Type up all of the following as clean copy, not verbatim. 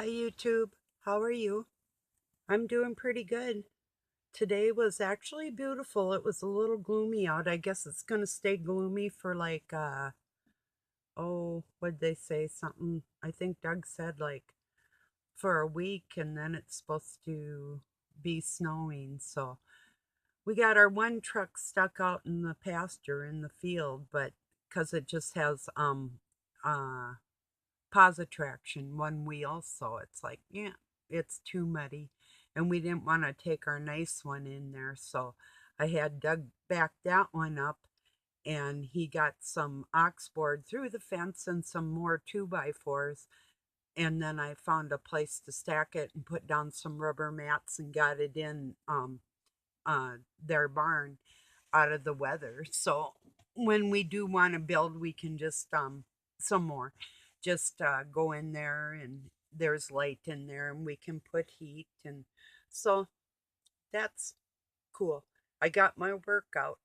Hi YouTube, how are you? I'm doing pretty good. Today was actually beautiful. It was a little gloomy out. I guess it's gonna stay gloomy for like what'd they say? Something I think Doug said like for a week and then it's supposed to be snowing. So we got our one truck stuck out in the pasture in the field, but because it just has uh traction, one wheel, so it's like, yeah, it's too muddy. And we didn't want to take our nice one in there, so I had Doug back that one up and he got some ox board through the fence and some more 2x4s. And then I found a place to stack it and put down some rubber mats and got it in their barn out of the weather. So when we do want to build, we can just some more, just go in there and there's light in there and we can put heat and so that's cool. I got my workout,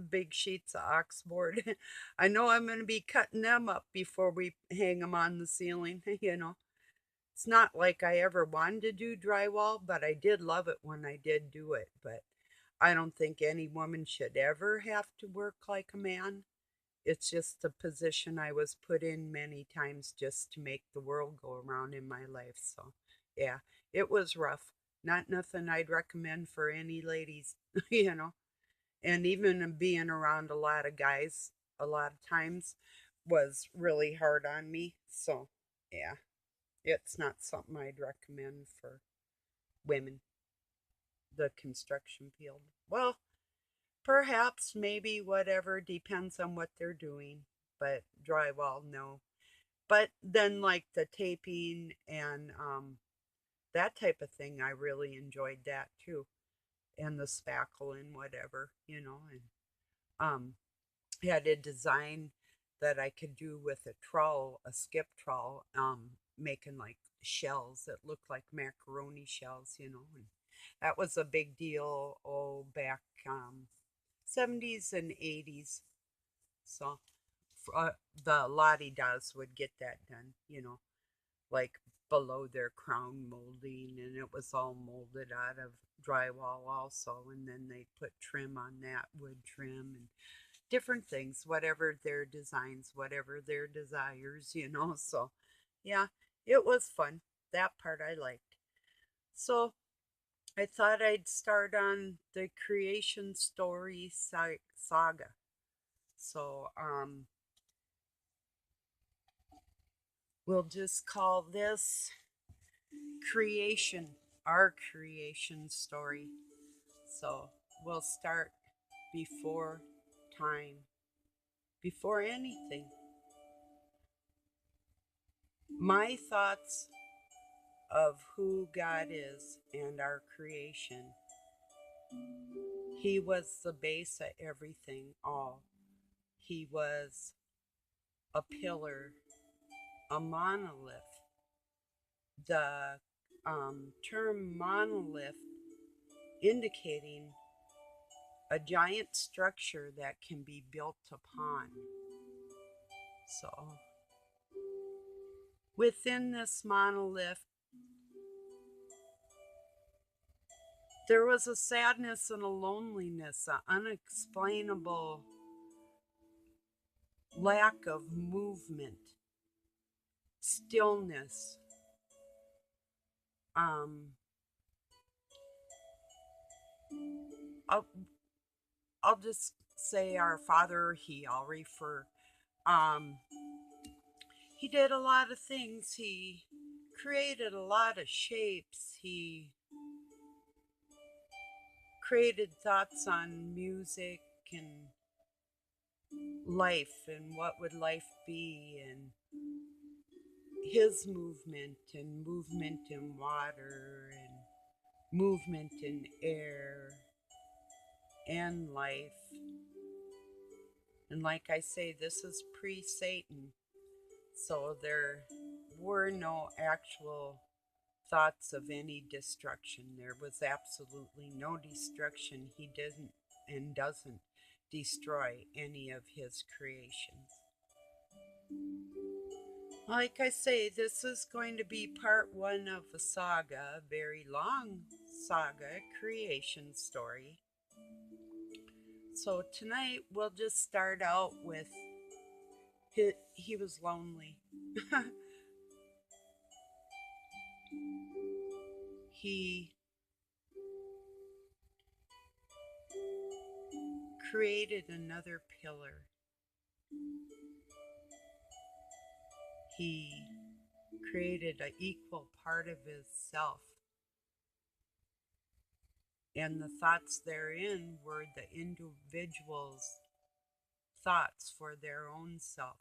big sheets of ox board. I know I'm going to be cutting them up before we hang them on the ceiling. It's not like I ever wanted to do drywall, but I did love it when I did do it. But I don't think any woman should ever have to work like a man. It's just the position I was put in many times just to make the world go around in my life. So, yeah, it was rough. Not nothing I'd recommend for any ladies, you know. And even being around a lot of guys a lot of times was really hard on me. So, yeah, it's not something I'd recommend for women, the construction field. Well, perhaps, maybe, whatever, depends on what they're doing. But drywall, no. But then, like the taping and that type of thing, I really enjoyed that too. And the spackle and whatever. And had a design that I could do with a trowel, a skip trowel, making like shells that looked like macaroni shells. And that was a big deal, back 70s and 80s. So the Lottie dolls would get that done, like below their crown molding, and it was all molded out of drywall also. And then they put trim on that, wood trim, and different things, whatever their designs, whatever their desires. So, yeah, it was fun. That part I liked. So, I thought I'd start on the creation story saga. So, we'll just call this creation, our creation story. So, we'll start before time, before anything. My thoughts of who God is and our creation. He was the base of everything, all. He was a pillar, a monolith. The term monolith indicating a giant structure that can be built upon. So, within this monolith, there was a sadness and a loneliness, an unexplainable lack of movement, stillness. Um, I'll, I'll just say our Father, I'll refer. Um, he did a lot of things. He created a lot of shapes. He created thoughts on music and life and what would life be and his movement in water and movement in air and life. And like I say, this is pre Satan. So there were no actual thoughts of any destruction. There was absolutely no destruction. He didn't and doesn't destroy any of his creations. Like I say, this is going to be part one of a saga, a very long saga, creation story. So tonight we'll just start out with he was lonely. He created another pillar. He created an equal part of his self. And the thoughts therein were the individual's thoughts for their own self.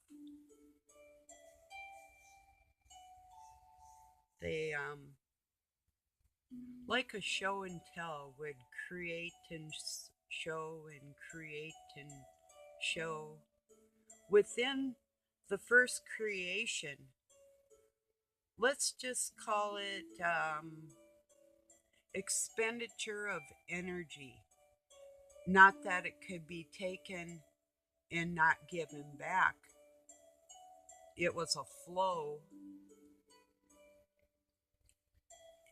They, like a show and tell, would create and show and create and show. Within the first creation, let's just call it expenditure of energy. Not that it could be taken and not given back. It was a flow,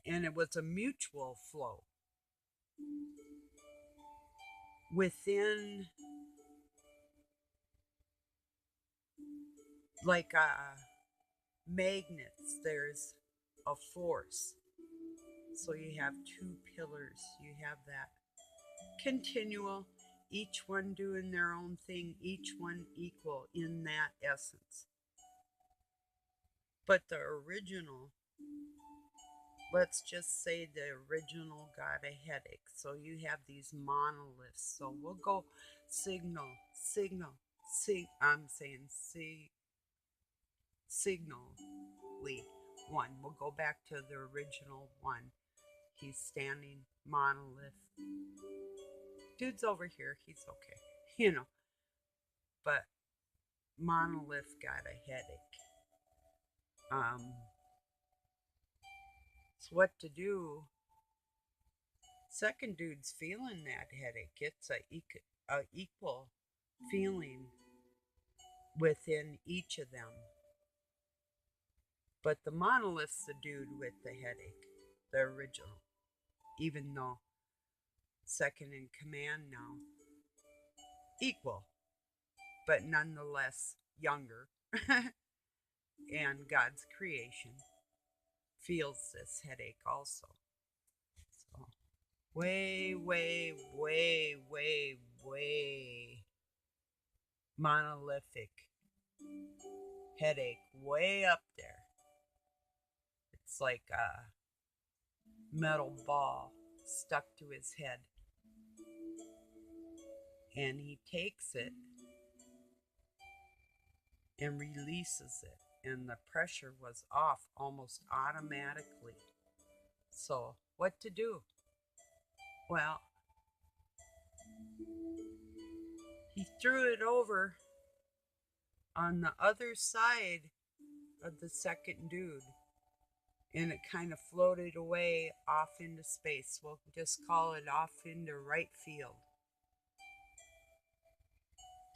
and it was a mutual flow. Within, like magnets, there's a force. So you have two pillars. You have that continual, each one doing their own thing, each one equal in that essence. But the original, let's just say the original got a headache. So you have these monoliths. So we'll go signal, signal, I'm saying signally one. We'll go back to the original one. He's standing, monolith. Dude's over here, he's okay, But monolith got a headache. So what to do? Second dude's feeling that headache. It's a equal feeling within each of them. But the monolith's the dude with the headache, the original. Even though second in command now, equal, but nonetheless younger. And God's creation feels this headache also. So way, way, way, way, way monolithic headache, way up there. It's like a metal ball stuck to his head. And he takes it and releases it. And the pressure was off almost automatically. So, what to do? Well, he threw it over on the other side of the second dude, and it kind of floated away off into space. We'll just call it off into right field.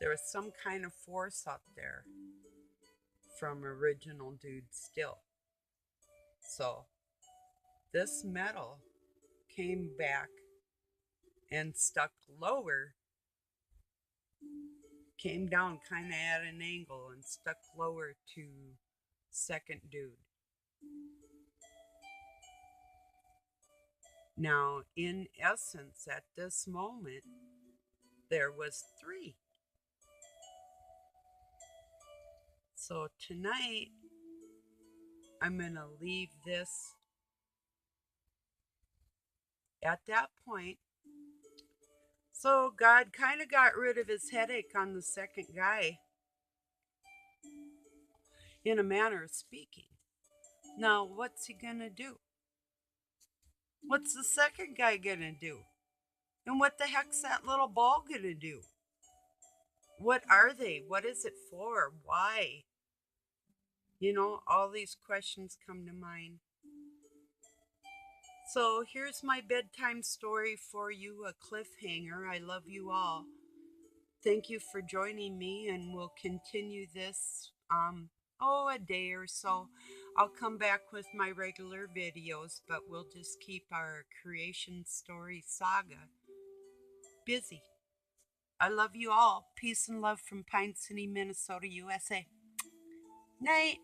There was some kind of force up there from original dude still. So this metal came back and stuck lower, came down kind of at an angle and stuck lower to second dude. Now, in essence, at this moment, there was three. So tonight, I'm going to leave this at that point. So God kind of got rid of his headache on the second guy, in a manner of speaking. Now, what's he going to do? What's the second guy going to do? And what the heck's that little ball going to do? What are they? What is it for? Why? All these questions come to mind. So here's my bedtime story for you, a cliffhanger. I love you all. Thank you for joining me, and we'll continue this a day or so. I'll come back with my regular videos, but we'll just keep our creation story saga busy. I love you all. Peace and love from Pine City, Minnesota, USA. Night.